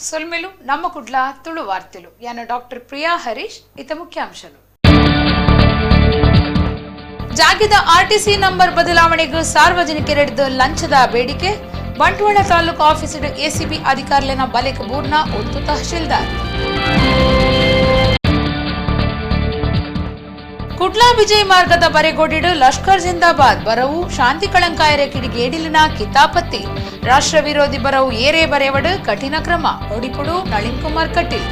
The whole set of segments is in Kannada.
సొల్మెలు నమ్మ కుడ్ల తుಳು వార్తలు యాన డాక్టర్ ಪ್ರಿಯಾ ಹರೀಶ್ ಇತ ಮುಖ್ಯಾಂಶಗಳು. ಜಾಗಿದ ಆರ್ಟಿಸಿ ನಂಬರ್ ಬದಲಾವಣೆಗೆ ಸಾರ್ವಜನಿಕರಿಡಿದ ಲಂಚದ ಬೇಡಿಕೆ. ಬಂಟ್ವಾಳ ತಾಲೂಕು ಆಫೀಸರ್ ಎಸಿಬಿ ಅಧಿಕಾರಿಗಳ ಬಲೆಕ ಬೂರ್ನ ಒತ್ತು ತಹಶೀಲ್ದಾರ್. ಕುಡ್ಲಾ ವಿಜಯ್ ಮಾರ್ಗದ ಬರೆಗೋಡಿಡು ಲಷ್ಕರ್ ಜಿಂದಾಬಾದ್ ಬರವು ಶಾಂತಿ ಕಳಂಕಾಯರ ಕಿಡಿಗೇಡಿಲಿನ ಕಿತಾಪತ್ತಿ. ರಾಷ್ಟ್ರ ವಿರೋಧಿ ಬರವು ಏರೇ ಬರೆವಡು ಕಠಿಣ ಕ್ರಮ ಒಡಿಪುಡು ನಳಿನ್ ಕುಮಾರ್ ಕಟೀಲ್.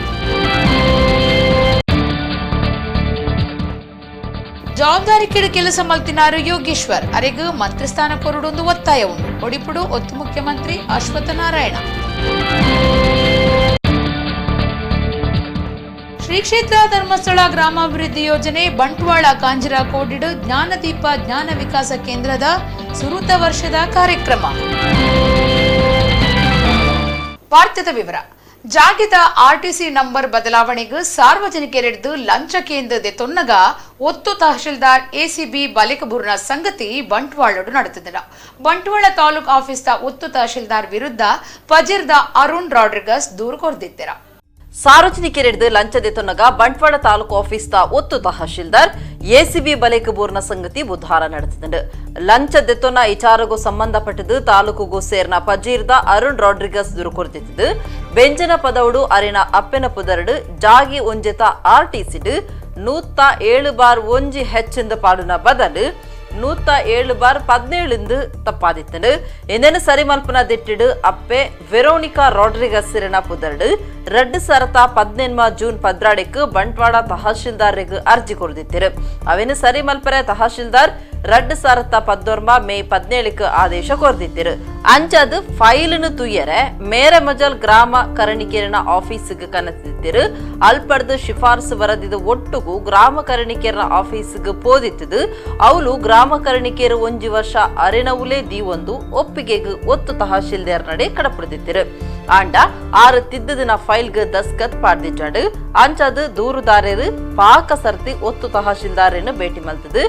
ಜವಾಬ್ದಾರಿ ಕಿಡು ಕೆಲಸ ಮಲ್ತಿನಾರು ಯೋಗೇಶ್ವರ್ ಅರೆಗೂ ಮಂತ್ರಿ ಸ್ಥಾನ ಕೊರಡೊಂದು ಒತ್ತಾಯ ಉಂಟು ಒಡಿಪುಡು ಒತ್ತು ಮುಖ್ಯಮಂತ್ರಿ ಅಶ್ವತ್ಥ ನಾರಾಯಣ. ಶ್ರೀ ಕ್ಷೇತ್ರ ಧರ್ಮಸ್ಥಳ ಗ್ರಾಮಾಭಿವೃದ್ಧಿ ಯೋಜನೆ ಬಂಟ್ವಾಳ ಕಾಂಜಿರ ಕೋಡಿಡು ಜ್ಞಾನದೀಪ ಜ್ಞಾನ ವಿಕಾಸ ಕೇಂದ್ರದ ಸುರುತ ವರ್ಷದ ಕಾರ್ಯಕ್ರಮ. ವಾರ್ತೆದ ವಿವರ. ಜಾಗಿದ ಆರ್ಟಿಸಿ ನಂಬರ್ ಬದಲಾವಣೆಗೆ ಸಾರ್ವಜನಿಕರಿಡಿದು ಲಂಚ ಕೇಂದ್ರದ ತೊನ್ನಗ ಒತ್ತು ತಹಶೀಲ್ದಾರ್ ಎಸಿಬಿ ಬಲೆಕಬೂರ್ನ ಸಂಗತಿ ಬಂಟ್ವಾಳಡು ನಡೆದಿದೆ. ಬಂಟ್ವಾಳ ತಾಲೂಕು ಆಫೀಸ್ದ ಒತ್ತು ತಹಶೀಲ್ದಾರ್ ವಿರುದ್ಧ ಪಜಿರ್ದ ಅರುಣ್ ರಾಡ್ರಿಗಸ್ ದೂರು ಕೊರೆದಿದ್ದಾರೆ. ಸಾರ್ವಜನಿಕರಿಡಿದು ಲಂಚದ ತೊನ್ನಗ ಬಂಟ್ವಾಳ ತಾಲೂಕು ಆಫೀಸ್ದ ಒತ್ತು ತಹಶೀಲ್ದಾರ್ ಎಸಿಬಿ ಬಲೆಕಬೂರ್ನ ಸಂಗತಿ ಬುಧವಾರ ನಡೆದಿದೆ. ಲಂಚದ ತೊನ್ನ ವಿಚಾರಗೂ ಸಂಬಂಧಪಟ್ಟದು ತಾಲೂಕುಗೂ ಸೇರ್ನ ಪಜೀರ್ದ ಅರುಣ್ ರಾಡ್ರಿಗಸ್ ದೂರು ಕೊರೆದಿದ್ದು ಬೆಂಜನ ಪದವಡು ಅರಿನ ಅಪ್ಪೆನ ಪುದರಡು ಜಾಗಿ ಒಂಜೆತ ಆರ್ಟಿಸಿಡು 107 ಹೆಚ್ಚಿಂದ ಪಾಡುನ ಬದಲು 107/17 ತಪ್ಪಾದಿತ್ತು. ಇಂದೆನು ಸರಿ ಮಲ್ಪನ ದಿಟ್ಟಿಡು ಅಪ್ಪೆ ವೆರೋನಿಕಾ ರಾಡ್ರಿಗಸ್ ಸಿರಿನ ಪುದರ್ಡು 2017 ಜೂನ್ 14 ಬಂಟ್ವಾಳ ತಹಶೀಲ್ದಾರ್ಗೆ ಅರ್ಜಿ ಕೊರೆದಿತ್ತು. ಅವೇನು ಸರಿ ಮಲ್ಪರೆ ತಹಶೀಲ್ದಾರ್ 2014 ಮೇ 17 ಆದೇಶ ಕೊರೆದಿತ್ತು. ಅಂಚದು ಫೈಲ್ನು ತುಯ್ಯರೆ ಮೇರೆ ಮಜಲ್ ಗ್ರಾಮ ಕರಣಿಕೇರಿನ ಆಫೀಸ್ಗೆ ಕನತಿದ್ದಿರು. ಅಲ್ಪಡ್ದು ಶಿಫಾರಸು ವರದಿದ ಒಟ್ಟುಗೂ ಗ್ರಾಮ ಕರಣಿಕೇರಿನ ಆಫೀಸ್ಗೆ ಪೋದಿತ್ತು. ಅವಳು ಗ್ರಾಮ ಕರಣಿಕೇರು 1 ವರ್ಷ ಅರೆನವುಲೇ ದೀವೊಂದು ಒಪ್ಪಿಗೆಗೆ ಒತ್ತು ತಹಶೀಲ್ದಾರ್ ನಡೆ ಕಡಪಡಿದಿರು. ಆಂಡ 6 ತಿದ್ದದಿನ ಫೈಲ್ಗೆ ದಸ್ಕತ್ ಪಾಡ್ದಿಟ್ಟಾಡು. ಅಂಚದು ದೂರುದಾರರು ಪಾಕ ಸರ್ತಿ ಒತ್ತು ತಹಶೀಲ್ದಾರನ್ನು ಭೇಟಿ ಮಲ್ತದು.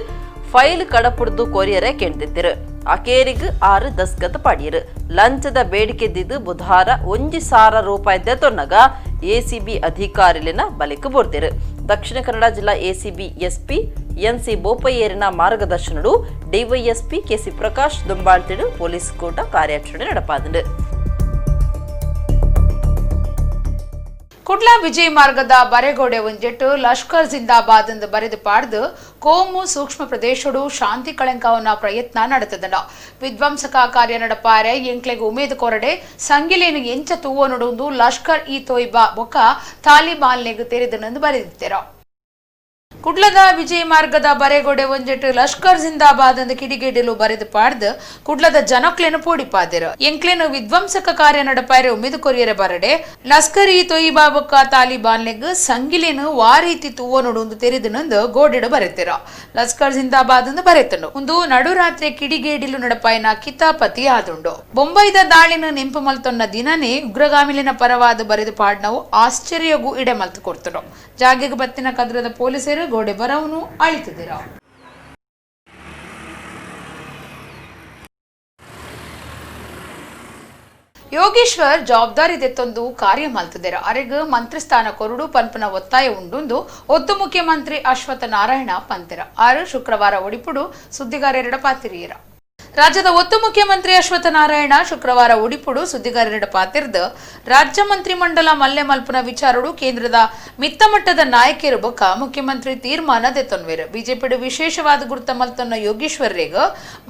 ಫೈಲ್ ಕಡಪುಡ್ದು ಕೊರಿಯರೆ ಕೆಂದಿದ್ದಿರು. ಅಕೇರಿಗೆ 6 ದಸ್ಕತ್ ಪಾಡಿಯರು. ಲಂಚದ ಬೇಡಿಕೆದ್ದಿದ್ದು ಬುಧವಾರ 1,000 ರೂಪಾಯಿ ತೊನ್ನಗ ಎಸಿಬಿ ಅಧಿಕಾರಿಲಿನ ಬಲೆಕ್ ಬೋರ್ದಿರು. ದಕ್ಷಿಣ ಕನ್ನಡ ಜಿಲ್ಲಾ ಎಸಿಬಿ ಎಸ್ಪಿ ಎನ್ಸಿ ಬೋಪಯ್ಯೇರಿನ ಮಾರ್ಗದರ್ಶನಡು ಡಿವೈಎಸ್ಪಿ ಕೆಸಿ ಪ್ರಕಾಶ್ ದುಂಬಾಳ್ತಿಡು ಪೊಲೀಸ್ ಕೂಟ ಕಾರ್ಯಾಚರಣೆ ನಡಪಾದಂಡು. ಕುಡ್ಲಾ ವಿಜಯ್ ಮಾರ್ಗದ ಬರೆಗೋಡೆ ಒಂಜೆಟ್ಟು ಲಷ್ಕರ್ ಜಿಂದಾಬಾದ್ ಎಂದು ಬರೆದು ಪಾಡ್ದು ಕೋಮು ಸೂಕ್ಷ್ಮ ಪ್ರದೇಶಡು ಶಾಂತಿ ಕಳಂಕವನ್ನ ಪ್ರಯತ್ನ ನಡೆತದನ ವಿಧ್ವಂಸಕ ಕಾರ್ಯ ನಡಪಾರೆ ಎಂಕ್ಲೆಗೆ ಉಮೇದು ಕೊರಡೆ ಸಂಗಿಲೇನು ಎಂಚ ತೂವ ನೋಡುವುದು ಲಷ್ಕರ್ ಇ ತೊಯ್ಬಾ ಬೊಕ್ಕ ತಾಲಿಬಾನ್ನೆಗೆ ತೆರೆದನೆಂದು ಬರೆದಿದ್ದೇರ. ಕುಡ್ಲದ ವಿಜಯ್ ಮಾರ್ಗದ ಬರೆಗೋಡೆ ಒಂಜೆಟ್ಟು ಲಷ್ಕರ್ ಜಿಂದಾಬಾದ್ ಎಂದು ಕಿಡಿಗೇಡಿಲು ಬರೆದು ಪಾಡ್ದು ಕುಡ್ಲದ ಜನಕ್ಲೇನು ಪೋಡಿಪಾದಿರು ಎಂಕ್ಲೇನು ವಿಧ್ವಂಸಕ ಕಾರ್ಯ ನಡಪಾರೆ ಉಮೇದು ಕೊರಿಯರೆ ಬರಡೆ ಲಷ್ಕರ್ ಇ ತೊಯ್ಬಾ ಬೊಕ್ಕ ತಾಲಿಬಾನ್ನೆಗೆ ಸಂಗಿಲೇನು ವಾರೀತಿ ತೂವ ನೋಡುವುದು ತೆರೆದನೆಂದು ಗೋಡೆಡು ಬರೆತಿರ. ಲಷ್ಕರ್ ಜಿಂದಾಬಾದ್ ಎಂದು ಬರೆತನು ಒಂದು ನಡುರಾತ್ರಿ ಕಿಡಿಗೇಡಿಲು ನಡಪಾಯಿನ ಕಿತಾಪತಿ ಆದುಂಡು. ಬೊಂಬೈದ ದಾಳಿನ ನೆಂಪು ಮಲ್ತೊನ್ನ ದಿನನೇ ಉಗ್ರಗಾಮಿಲಿನ ಪರವಾದ ಬರೆದು ಪಾಡ್ನವು ಆಶ್ಚರ್ಯಗೂ ಇಡೆ ಮಲ್ತು ಕೊಡ್ತರು. ಜಾಗೆಗೆ ಬತ್ತಿನ ಕದ್ರದ ಪೊಲೀಸರು ಗೋಡೆ ಬರವನು ಅಳಿತಿದ್ದೀರ. ಯೋಗೇಶ್ವರ್ ಜವಾಬ್ದಾರಿ ದೆತ್ತೊಂದು ಕಾರ್ಯ ಮಲ್ತಿದ್ದೀರ ಅರೆಗ ಮಂತ್ರಿ ಸ್ಥಾನ ಕೊರಡು ಪಂಪನ ಒತ್ತಾಯ ಉಂಡುಂದು ಒತ್ತು ಮುಖ್ಯಮಂತ್ರಿ ಅಶ್ವತ್ಥ ನಾರಾಯಣ ಪಂತಿರ 6 ಶುಕ್ರವಾರ ಒಡಿಪುಡು ಸುದ್ದಿಗಾರರ ಪಾತಿರಿಯರ. ರಾಜ್ಯದ ಒತ್ತು ಮುಖ್ಯಮಂತ್ರಿ ಅಶ್ವತ್ಥ ನಾರಾಯಣ ಶುಕ್ರವಾರ ಒಡಿಪುಡು ಸುದ್ದಿಗಾರರ ಪಾತಿರ್ದ ರಾಜ್ಯ ಮಂತ್ರಿ ಮಂಡಲ ಮಲ್ಲೆ ಮಲ್ಪನ ವಿಚಾರಡು ಕೇಂದ್ರದ ಮಿತ್ತಮಟ್ಟದ ನಾಯಕರು ಬೊಕ್ಕ ಮುಖ್ಯಮಂತ್ರಿ ತೀರ್ಮಾನ ದೆತ್ತೊನ್ವೇರು. ಬಿಜೆಪಿಡು ವಿಶೇಷವಾದ ಗುರುತ ಮಲ್ತೊನ್ನ ಯೋಗೇಶ್ವರ್ರೇಗ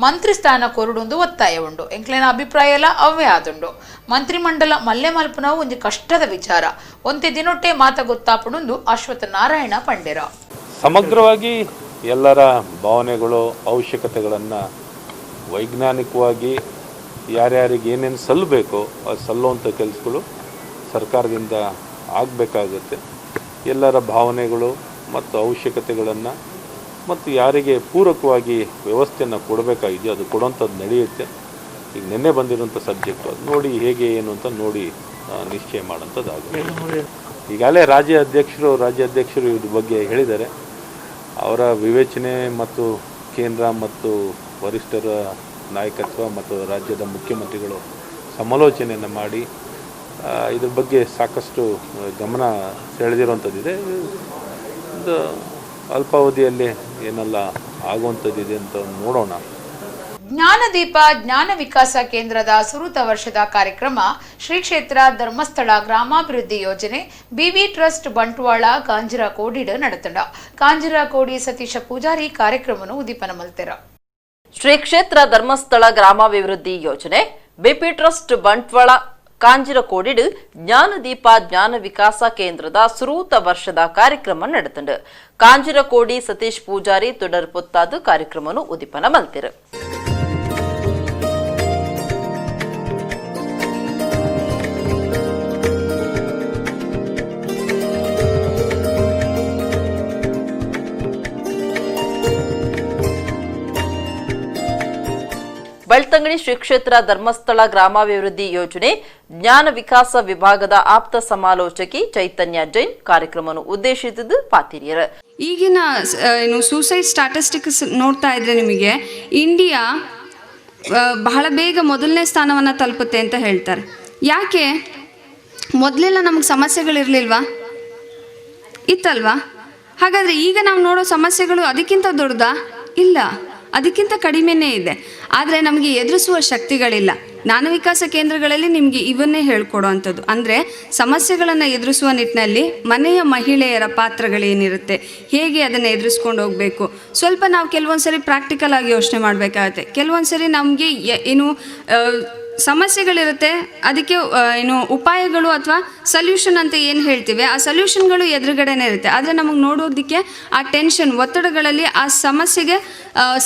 ಮಂತ್ರಿ ಸ್ಥಾನ ಕೊರಡೊಂದು ಒತ್ತಾಯ ಉಂಡು ಎಂಕ್ಲೇನ ಅಭಿಪ್ರಾಯ ಎಲ್ಲ ಅವೇ ಆದುಂಡು. ಮಂತ್ರಿ ಮಂಡಲ ಮಲ್ಲೆ ಮಲ್ಪನ ಒಂದು ಕಷ್ಟದ ವಿಚಾರ ಒಂತೆ ದಿನೊಟ್ಟೆ ಮಾತ ಗೊತ್ತಾಪುಡುಂದು ಅಶ್ವತ್ಥ ನಾರಾಯಣ ಪಂಡೇರ. ಸಮಗ್ರವಾಗಿ ಎಲ್ಲರ ಭಾವನೆಗಳು ಅವಶ್ಯಕತೆಗಳನ್ನು ವೈಜ್ಞಾನಿಕವಾಗಿ ಯಾರ್ಯಾರಿಗೆ ಏನೇನು ಸಲ್ಲಬೇಕೋ ಅದು ಸಲ್ಲುವಂಥ ಕೆಲಸಗಳು ಸರ್ಕಾರದಿಂದ ಆಗಬೇಕಾಗುತ್ತೆ. ಎಲ್ಲರ ಭಾವನೆಗಳು ಮತ್ತು ಅವಶ್ಯಕತೆಗಳನ್ನು ಮತ್ತು ಯಾರಿಗೆ ಪೂರಕವಾಗಿ ವ್ಯವಸ್ಥೆಯನ್ನು ಕೊಡಬೇಕಾಗಿದೆಯೋ ಅದು ಕೊಡುವಂಥದ್ದು ನಡೆಯುತ್ತೆ. ಈಗ ನಿನ್ನೆ ಬಂದಿರೋಂಥ ಸಬ್ಜೆಕ್ಟು ಅದು ನೋಡಿ ಹೇಗೆ ಏನು ಅಂತ ನೋಡಿ ನಿಶ್ಚಯ ಮಾಡೋಂಥದ್ದಾಗುತ್ತೆ. ಈಗಾಗಲೇ ರಾಜ್ಯಾಧ್ಯಕ್ಷರು ಇದ್ರ ಬಗ್ಗೆ ಹೇಳಿದ್ದಾರೆ. ಅವರ ವಿವೇಚನೆ ಮತ್ತು ಕೇಂದ್ರ ಮತ್ತು ವರಿಷ್ಠರ ನಾಯಕತ್ವ ಮತ್ತು ರಾಜ್ಯದ ಮುಖ್ಯಮಂತ್ರಿಗಳು ಸಮಾಲೋಚನೆಯನ್ನು ಮಾಡಿ ಇದ್ರ ಬಗ್ಗೆ ಸಾಕಷ್ಟು ಗಮನ ಸೆಳೆದಿರುವಂಥದ್ದಿದೆ. ಒಂದು ಅಲ್ಪಾವಧಿಯಲ್ಲಿ ಏನೆಲ್ಲ ಆಗುವಂಥದ್ದಿದೆ ಅಂತ ನೋಡೋಣ. ಜ್ಞಾನದೀಪ ಜ್ಞಾನ ವಿಕಾಸ ಕೇಂದ್ರದ ಸುರೂತ ವರ್ಷದ ಕಾರ್ಯಕ್ರಮ ಶ್ರೀ ಕ್ಷೇತ್ರ ಧರ್ಮಸ್ಥಳ ಗ್ರಾಮಾಭಿವೃದ್ಧಿ ಯೋಜನೆ ಬಿವಿ ಟ್ರಸ್ಟ್ ಬಂಟ್ವಾಳ ಕಾಂಜಿರಕೋಡಿಡ್ ನಡೆತಂಡ ಕಾಂಜಿರಕೋಡಿ ಸತೀಶ ಪೂಜಾರಿ ಕಾರ್ಯಕ್ರಮವನ್ನು ಉದ್ದೀಪನ ಮಲ್ತೆರ. ಶ್ರೀ ಕ್ಷೇತ್ರ ಧರ್ಮಸ್ಥಳ ಗ್ರಾಮಾಭಿವೃದ್ಧಿ ಯೋಜನೆ ಬಿಪಿ ಟ್ರಸ್ಟ್ ಬಂಟ್ವಾಳ ಕಾಂಜಿರಕೋಡಿಡ್ ಜ್ಞಾನದೀಪ ಜ್ಞಾನ ವಿಕಾಸ ಕೇಂದ್ರದ ಸುರೂತ ವರ್ಷದ ಕಾರ್ಯಕ್ರಮ ನಡೆತಂಡು ಕಾಂಜಿರಕೋಡಿ ಸತೀಶ್ ಪೂಜಾರಿ ತುಡರ್ ಪೊತ್ತಾದು ಕಾರ್ಯಕ್ರಮವನ್ನು ಉದ್ದೀಪನ ಮಲ್ತಿರು. ಬೆಳ್ತಂಗಡಿ ಶ್ರೀ ಕ್ಷೇತ್ರ ಧರ್ಮಸ್ಥಳ ಗ್ರಾಮಾಭಿವೃದ್ಧಿ ಯೋಜನೆ ಜ್ಞಾನ ವಿಕಾಸ ವಿಭಾಗದ ಆಪ್ತ ಸಮಾಲೋಚಕಿ ಚೈತನ್ಯ ಜೈನ್ ಕಾರ್ಯಕ್ರಮವನ್ನು ಉದ್ದೇಶಿಸಿದ್ದು ಪಾತಿರಿಯರು. ಈಗಿನ ಸೂಸೈಡ್ ಸ್ಟಾಟಿಸ್ಟಿಕ್ಸ್ ನೋಡ್ತಾ ಇದ್ರೆ ನಿಮಗೆ ಇಂಡಿಯಾ ಬಹಳ ಬೇಗ ಮೊದಲನೇ ಸ್ಥಾನವನ್ನು ತಲುಪುತ್ತೆ ಅಂತ ಹೇಳ್ತಾರೆ. ಯಾಕೆ? ಮೊದಲೆಲ್ಲ ನಮಗೆ ಸಮಸ್ಯೆಗಳಿರಲಿಲ್ವಾ? ಇತ್ತಲ್ವಾ? ಹಾಗಾದರೆ ಈಗ ನಾವು ನೋಡೋ ಸಮಸ್ಯೆಗಳು ಅದಕ್ಕಿಂತ ದೊಡ್ಡದಾ? ಇಲ್ಲ, ಅದಕ್ಕಿಂತ ಕಡಿಮೆನೇ ಇದೆ. ಆದರೆ ನಮಗೆ ಎದುರಿಸುವ ಶಕ್ತಿಗಳಿಲ್ಲ. ಜ್ಞಾನ ವಿಕಾಸ ಕೇಂದ್ರಗಳಲ್ಲಿ ನಿಮಗೆ ಇವನ್ನೇ ಹೇಳ್ಕೊಡೋ ಅಂಥದ್ದು. ಅಂದರೆ ಸಮಸ್ಯೆಗಳನ್ನು ಎದುರಿಸುವ ನಿಟ್ಟಿನಲ್ಲಿ ಮನೆಯ ಮಹಿಳೆಯರ ಪಾತ್ರಗಳೇನಿರುತ್ತೆ, ಹೇಗೆ ಅದನ್ನು ಎದುರಿಸ್ಕೊಂಡು ಹೋಗಬೇಕು, ಸ್ವಲ್ಪ ನಾವು ಕೆಲವೊಂದು ಸರಿ ಪ್ರಾಕ್ಟಿಕಲ್ ಆಗಿ ಯೋಚನೆ ಮಾಡಬೇಕಾಗತ್ತೆ. ಕೆಲವೊಂದು ಸರಿ ನಮಗೆ ಸಮಸ್ಯೆಗಳಿರುತ್ತೆ, ಅದಕ್ಕೆ ಉಪಾಯಗಳು ಅಥವಾ ಸೊಲ್ಯೂಷನ್ ಅಂತ ಏನು ಹೇಳ್ತೀವಿ, ಆ ಸೊಲ್ಯೂಷನ್ಗಳು ಎದುರುಗಡೆನೇ ಇರುತ್ತೆ. ಆದರೆ ನಮಗೆ ನೋಡೋದಕ್ಕೆ ಆ ಟೆನ್ಷನ್, ಒತ್ತಡಗಳಲ್ಲಿ ಆ ಸಮಸ್ಯೆಗೆ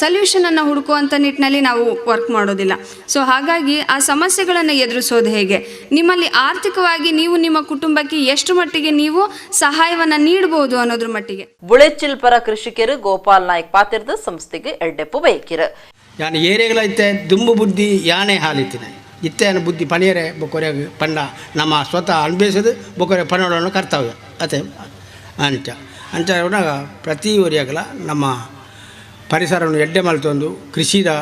ಸೊಲ್ಯೂಷನನ್ನು ಹುಡುಕುವಂಥ ನಿಟ್ಟಿನಲ್ಲಿ ನಾವು ವರ್ಕ್ ಮಾಡೋದಿಲ್ಲ. ಸೊ ಹಾಗಾಗಿ ಆ ಸಮಸ್ಯೆಗಳನ್ನು ಎದುರಿಸೋದು ಹೇಗೆ, ನಿಮ್ಮಲ್ಲಿ ಆರ್ಥಿಕವಾಗಿ ನೀವು ನಿಮ್ಮ ಕುಟುಂಬಕ್ಕೆ ಎಷ್ಟು ಮಟ್ಟಿಗೆ ನೀವು ಸಹಾಯವನ್ನು ನೀಡಬಹುದು ಅನ್ನೋದ್ರ ಮಟ್ಟಿಗೆ. ಬುಳೆಚಿಲ್ ಪರ ಕೃಷಿಕರು ಗೋಪಾಲ್ ನಾಯ್ಕ್ ಪಾತಿರದ ಸಂಸ್ಥೆಗೆ ಎಡ್ಡೆಪ್ಪು ಬೈಕಿರು. ಯಾನ್ ಏರಿಯಾಗಳೈತೆ ದುಂಬು ಬುದ್ಧಿ ಯಾನೆ ಹಾಲಿತ್ತಿನ ಇತ್ತೇನು ಬುದ್ಧಿ ಪಣಿಯರೆ ಬೊಕೊರೆಗೆ ಪಂಡ ನಮ್ಮ ಸ್ವತಃ ಅನುಭವಿಸೋದು ಬೊಕೊರೆ ಪಣವನ್ನು ಕರ್ತವ್ಯ ಅದೇ ಅಂಚ ಪ್ರತಿ ಏರಿಯಾಗಳ ನಮ್ಮ ಪರಿಸರವನ್ನು ಎಡ್ಡೆ ಮಲ್ತೊಂದು ಕೃಷಿದ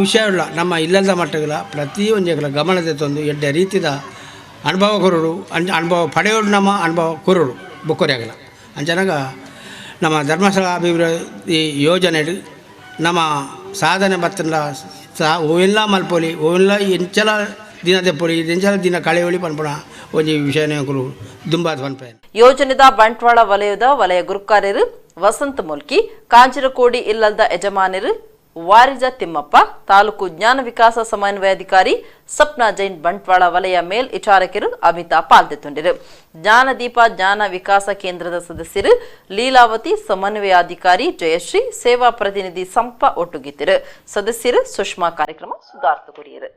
ವಿಷಯಗಳ ನಮ್ಮ ಇಲ್ಲದ ಮಟ್ಟಗಳ ಪ್ರತಿಯೊಂದು ಗಮನದ ತಂದು ಎಡ್ಡೆ ರೀತಿಯ ಅನುಭವ ಕೊರರು ಅನುಭವ ಪಡೆಯೋರು ನಮ್ಮ ಅನುಭವ ಕೊರರು ಬೊಕೊರೆಗಳ ಅಂಚನಾಗ ನಮ್ಮ ಧರ್ಮಸ್ಥಳ ಅಭಿವೃದ್ಧಿ ಯೋಜನೆ ನಮ್ಮ ಸಾಧನೆ ಬತ್ತಂಡ ಓವೆಲ್ಲ ಮಲ್ಪೊಲಿ ಓವೆಲ್ಲ ಎಂಚಲ ದಿನ ತೆಪ್ಪೊಲಿ ಎಂಚಲ ದಿನ ಕಳೆಯೊಳಿ ಪನ್ಪುಣ ಒಂಜಿ ವಿಷಯನೇ ದುಂಬಾದ ಪನ್ಪೆ. ಯೋಜನೆದ ಬಂಟ್ವಾಳ ವಲಯದ ವಲಯ ಗುರುಕಾರ್ಯರು ವಸಂತ ಮುಲ್ಕಿ ಕಾಂಜಿರಕೋಡಿ ಇಲ್ಲದ ಯಜಮಾನರು ವಾರಿಜ ತಿಮ್ಮಪ್ಪ ತಾಲೂಕು ಜ್ಞಾನ ವಿಕಾಸ ಸಮನ್ವಯಾಧಿಕಾರಿ ಸಪ್ನಾ ಜೈನ್ ಬಂಟ್ವಾಳ ವಲಯ ಮೇಲ್ ವಿಚಾರಕರು ಅಮಿತಾ ಪಾಲ್ಗೊಂಡಿರು. ಜ್ಞಾನದೀಪ ಜ್ಞಾನ ವಿಕಾಸ ಕೇಂದ್ರದ ಸದಸ್ಯರು ಲೀಲಾವತಿ, ಸಮನ್ವಯಾಧಿಕಾರಿ ಜಯಶ್ರೀ, ಸೇವಾ ಪ್ರತಿನಿಧಿ ಸಂಪ ಒಟ್ಟುಗಿದ್ದರು. ಸದಸ್ಯರು ಸುಷ್ಮಾ ಕಾರ್ಯಕ್ರಮ ಸುಧಾರ್ಥ ಕೊಡಿಯರು.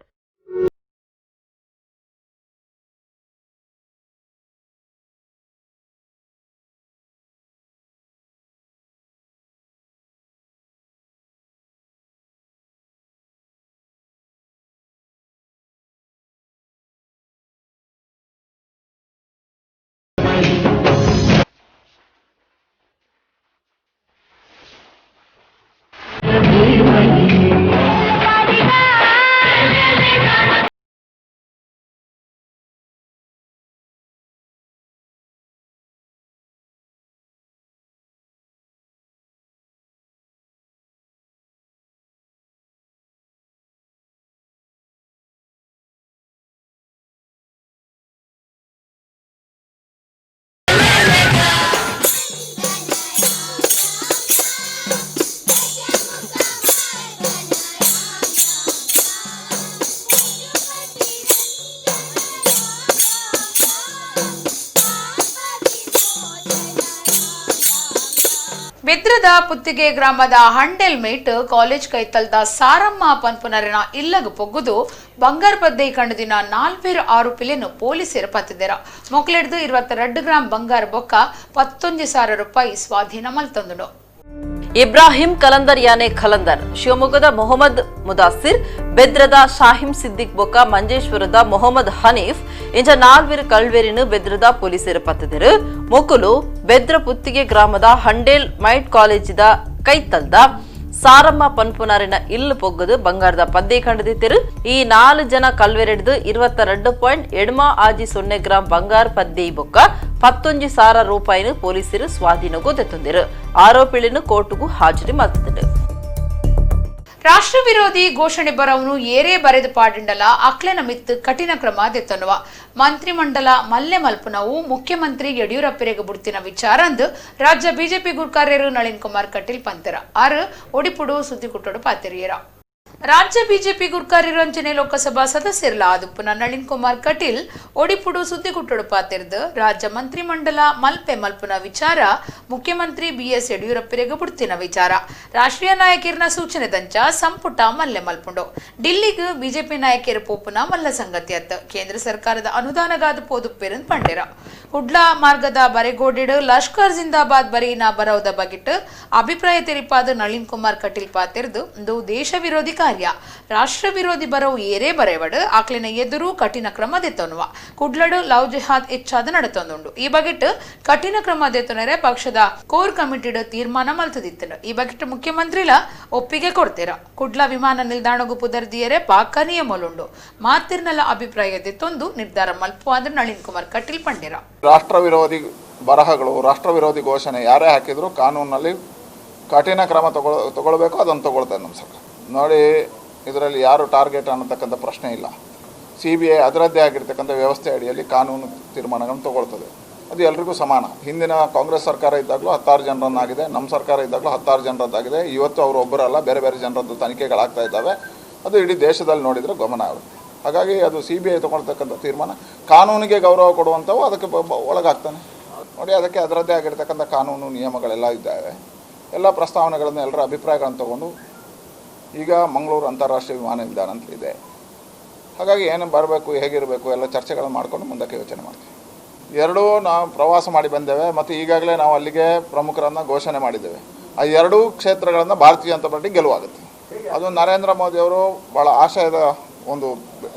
ಬಿದ್ರದ ಪುತ್ತಿಗೆ ಗ್ರಾಮದ ಹಂಡೆಲ್ ಮೇಟ್ ಕಾಲೇಜ್ ಕೈತಲ್ದ ಸಾರಮ್ಮ ಪನ್ಪುನರಿನ ಇಲ್ಲಗ ಪೊಗ್ಗುದು ಬಂಗಾರ ಪದ್ದೆ ಕಂಡದಿನ 46 ಪಿಲೆನು ಪೊಲೀಸರು ಪತ್ತಿದ್ದರ ಮೊಕ್ಲೆಡ್ದು 22 ಗ್ರಾಂ ಬಂಗಾರ ಬೊಕ್ಕ 11,000 ರೂಪಾಯಿ ಸ್ವಾಧೀನ ಮಲ್ತಂದುಂಡು. ಇಬ್ರಾಹಿಂ ಕಲಂದರ್ ಯಾನೆ ಖಲಂದರ್, ಶಿವಮೊಗ್ಗದ ಮೊಹಮ್ಮದ್ ಮುದಾಸಿರ್, ಬೆದ್ರದ ಶಾಹಿಂ ಸಿದ್ದಿಕ್ ಬೊಕ್ಕ ಮಂಜೇಶ್ವರದ ಮೊಹಮ್ಮದ್ ಹನೀಫ್ ಇಂಚ 4 ಕಳ್ವೇರಿನ ಬೆದ್ರದ ಪೊಲೀಸರು ಪತ್ತಿದರು. ಮೊಕುಲು ಬೆದ್ರ ಪುತ್ತಿಗೆ ಗ್ರಾಮದ ಹಂಡೇಲ್ ಮೈಟ್ ಕಾಲೇಜಿದ ಕೈತಲ್ದ ಸಾರಮ್ಮ ಪನ್ಪುನಾರಿನ ಇಲ್ಲು ಪೊಗ್ಗದು ಬಂಗಾರದ ಪದ್ದೆ ಕಂಡಿದ್ದರು. ಈ 4 ಜನ ಕಲ್ವೆರೆಡ್ದು 22.80 ಗ್ರಾಂ ಬಂಗಾರ ಪದ್ದೆ ಬೊಕ್ಕ 11,000 ರೂಪಾಯಿನ ಪೊಲೀಸರು ಸ್ವಾಧೀನಗೂ ತೆತ್ತೊಂದಿರು. ಆರೋಪಿಗಳನ್ನು ಕೋರ್ಟ್ಗೂ ಹಾಜರಿ ಮಾಡ್ತಿದ್ದರು. ರಾಷ್ಟ್ರ ವಿರೋಧಿ ಘೋಷಣೆ ಬರವನು ಏರೇ ಬರೆದು ಪಾಡಿಂಡಲ ಅಕ್ಲೆನ ಮಿತ್ತು ಕಠಿಣ ಕ್ರಮ ದೆತ್ತನ್ನುವ ಮಂತ್ರಿಮಂಡಲ ಮಲ್ಲೆ ಮಲ್ಪನವು ಮುಖ್ಯಮಂತ್ರಿ ಯಡಿಯೂರಪ್ಪರಿಗೆ ಬುಡ್ತಿನ ವಿಚಾರ ಅಂದು ರಾಜ್ಯ ಬಿಜೆಪಿ ಗುರ್ಕಾರ್ಯರು ನಳಿನ್ ಕುಮಾರ್ ಕಟೀಲ್ ಪಂತರ ಆರು ಒಡಿಪುಡು ಸುದ್ದಿ ಕುಟ್ಟೋಡು ಪಾತಿರಿಯರ ರಾಜ್ಯ ಬಿಜೆಪಿ ಗುರ್ಕಾರ್ಯರು ಅಂಚನೆ ಲೋಕಸಭಾ ಸದಸ್ಯರಲ್ಲ ಆದುಪ್ಪುನ ನಳಿನ್ ಕುಮಾರ್ ಕಟೀಲ್ ಒಡಿಪುಡು ಸುದ್ದಿ ಕುಟ್ಟೋಡು ಪಾತಿರ್ದು ರಾಜ್ಯ ಮಂತ್ರಿಮಂಡಲ ಮಲ್ಪೆ ಮಲ್ಪುನ ವಿಚಾರ ಮುಖ್ಯಮಂತ್ರಿ ಬಿಎಸ್ ಯಡಿಯೂರಪ್ಪರಿಗೆ ಬುಡ್ತಿನ ವಿಚಾರ ರಾಷ್ಟ್ರೀಯ ನಾಯಕರಿನ ಸೂಚನೆ ದಂಚ ಸಂಪುಟ ಮಲ್ಲೆ ಮಲ್ಪುಂಡು ఢిల్లీಗೆ ಬಿಜೆಪಿ ನಾಯಕರು ಪೋಪುನ ಮಲ್ಲ ಸಂಗತಿ ಅತ್ತ ಕೇಂದ್ರ ಸರ್ಕಾರದ ಅನುದಾನಗಾದ ಪೋದುಪ್ಪೇರನ್ ಪಂಡೇರ ಕುಡ್ಲಾ ಮಾರ್ಗದ ಬರೆಗೋಡಿಡು ಲಷ್ಕರ್ ಜಿಂದಾಬಾದ್ ಬರೀನ ಬರೋದ ಬಗಿಟ್ಟು ಅಭಿಪ್ರಾಯ ತೆರಿಪಾದ ನಳಿನ್ ಕುಮಾರ್ ಕಟೀಲ್ ಪಾತಿರ್ದು ಒಂದು ದೇಶ ವಿರೋಧಿ ಕಾರ್ಯ ರಾಷ್ಟ್ರ ವಿರೋಧಿ ಬರವು ಏರೇ ಬರೆವಡು ಆಕ್ಲಿನ ಎದುರು ಕಠಿಣ ಕ್ರಮ ದೆತ್ತೊನ್ನುವ ಕುಡ್ಲಡು ಲವ್ ಜಿಹಾದ್ ಹೆಚ್ಚಾದ ನಡೆತೊಂದುಂಡು ಈ ಬಗೆಟ್ ಕಠಿಣ ಕ್ರಮ ದೆತ್ತೊನರೆ ಪಕ್ಷದ ಕೋರ್ ಕಮಿಟಿಡ್ ತೀರ್ಮಾನ ಮಲ್ತದಿತ್ತನು ಈ ಬಗೆಟ್ ಮುಖ್ಯಮಂತ್ರಿಲ ಒಪ್ಪಿಗೆ ಕೊಡ್ತೀರ ಕುಡ್ಲಾ ವಿಮಾನ ನಿಲ್ದಾಣಗೂ ಪುದರ್ದಿಯರೆ ಪಾಕ ನಿಯಮಲುಂಡು ಮಾತಿರ್ನಲ್ಲ ಅಭಿಪ್ರಾಯ ದೆತ್ತೊಂದು ನಿರ್ಧಾರ ಮಲ್ಪುವಾದ ನಳಿನ್ ಕುಮಾರ್ ಕಟೀಲ್ ಪಂಡಿರ ರಾಷ್ಟ್ರ ವಿರೋಧಿ ಬರಹಗಳು ರಾಷ್ಟ್ರ ವಿರೋಧಿ ಘೋಷಣೆ ಯಾರೇ ಹಾಕಿದ್ರು ಕಾನೂನಲ್ಲಿ ಕಠಿಣ ಕ್ರಮ ತಗೊಳ್ಬೇಕು ಅದನ್ನು ತಗೊಳ್ತಾರೆ ನಮ್ಮ ಸರ್ಕಾರ ನೋಡಿ. ಇದರಲ್ಲಿ ಯಾರು ಟಾರ್ಗೆಟ್ ಅನ್ನತಕ್ಕಂಥ ಪ್ರಶ್ನೆ ಇಲ್ಲ. CBI ಅದರದ್ದೇ ಆಗಿರ್ತಕ್ಕಂಥ ವ್ಯವಸ್ಥೆ ಅಡಿಯಲ್ಲಿ ಕಾನೂನು ತೀರ್ಮಾನಗಳನ್ನು ತಗೊಳ್ತದೆ. ಅದು ಎಲ್ರಿಗೂ ಸಮಾನ. ಹಿಂದಿನ ಕಾಂಗ್ರೆಸ್ ಸರ್ಕಾರ ಇದ್ದಾಗಲೂ 16 ಜನರನ್ನಾಗಿದೆ, ನಮ್ಮ ಸರ್ಕಾರ ಇದ್ದಾಗಲೂ 16 ಜನರದ್ದಾಗಿದೆ. ಇವತ್ತು ಅವರು ಒಬ್ಬರಲ್ಲ, ಬೇರೆ ಬೇರೆ ಜನರದ್ದು ತನಿಖೆಗಳಾಗ್ತಾ ಇದ್ದಾವೆ. ಅದು ಇಡೀ ದೇಶದಲ್ಲಿ ನೋಡಿದರೆ ಗಮನ ಆಗುತ್ತೆ. ಹಾಗಾಗಿ ಅದು CBI ತಗೊಳ್ತಕ್ಕಂಥ ತೀರ್ಮಾನ ಕಾನೂನಿಗೆ ಗೌರವ ಕೊಡುವಂಥವು ಅದಕ್ಕೆ ಒಳಗಾಗ್ತಾನೆ ನೋಡಿ. ಅದಕ್ಕೆ ಅದರದ್ದೇ ಆಗಿರ್ತಕ್ಕಂಥ ಕಾನೂನು ನಿಯಮಗಳೆಲ್ಲ ಇದ್ದಾವೆ. ಎಲ್ಲ ಪ್ರಸ್ತಾವನೆಗಳನ್ನು ಎಲ್ಲರ ಅಭಿಪ್ರಾಯಗಳನ್ನು ತಗೊಂಡು ಈಗ ಮಂಗಳೂರು ಅಂತಾರಾಷ್ಟ್ರೀಯ ವಿಮಾನ ನಿಲ್ದಾಣ ಅಂತ ಇದೆ. ಹಾಗಾಗಿ ಏನು ಬರಬೇಕು, ಹೇಗಿರಬೇಕು ಎಲ್ಲ ಚರ್ಚೆಗಳನ್ನು ಮಾಡಿಕೊಂಡು ಮುಂದಕ್ಕೆ ಯೋಚನೆ ಮಾಡ್ತೀವಿ. ಎರಡೂ ನಾವು ಪ್ರವಾಸ ಮಾಡಿ ಬಂದೇವೆ ಮತ್ತು ಈಗಾಗಲೇ ನಾವು ಅಲ್ಲಿಗೆ ಪ್ರಮುಖರನ್ನು ಘೋಷಣೆ ಮಾಡಿದ್ದೇವೆ. ಆ ಎರಡೂ ಕ್ಷೇತ್ರಗಳನ್ನು ಭಾರತೀಯ ಜನತಾ ಪಾರ್ಟಿ ಗೆಲುವಾಗುತ್ತೆ. ಅದು ನರೇಂದ್ರ ಮೋದಿಯವರು ಭಾಳ ಆಶಯದ ಒಂದು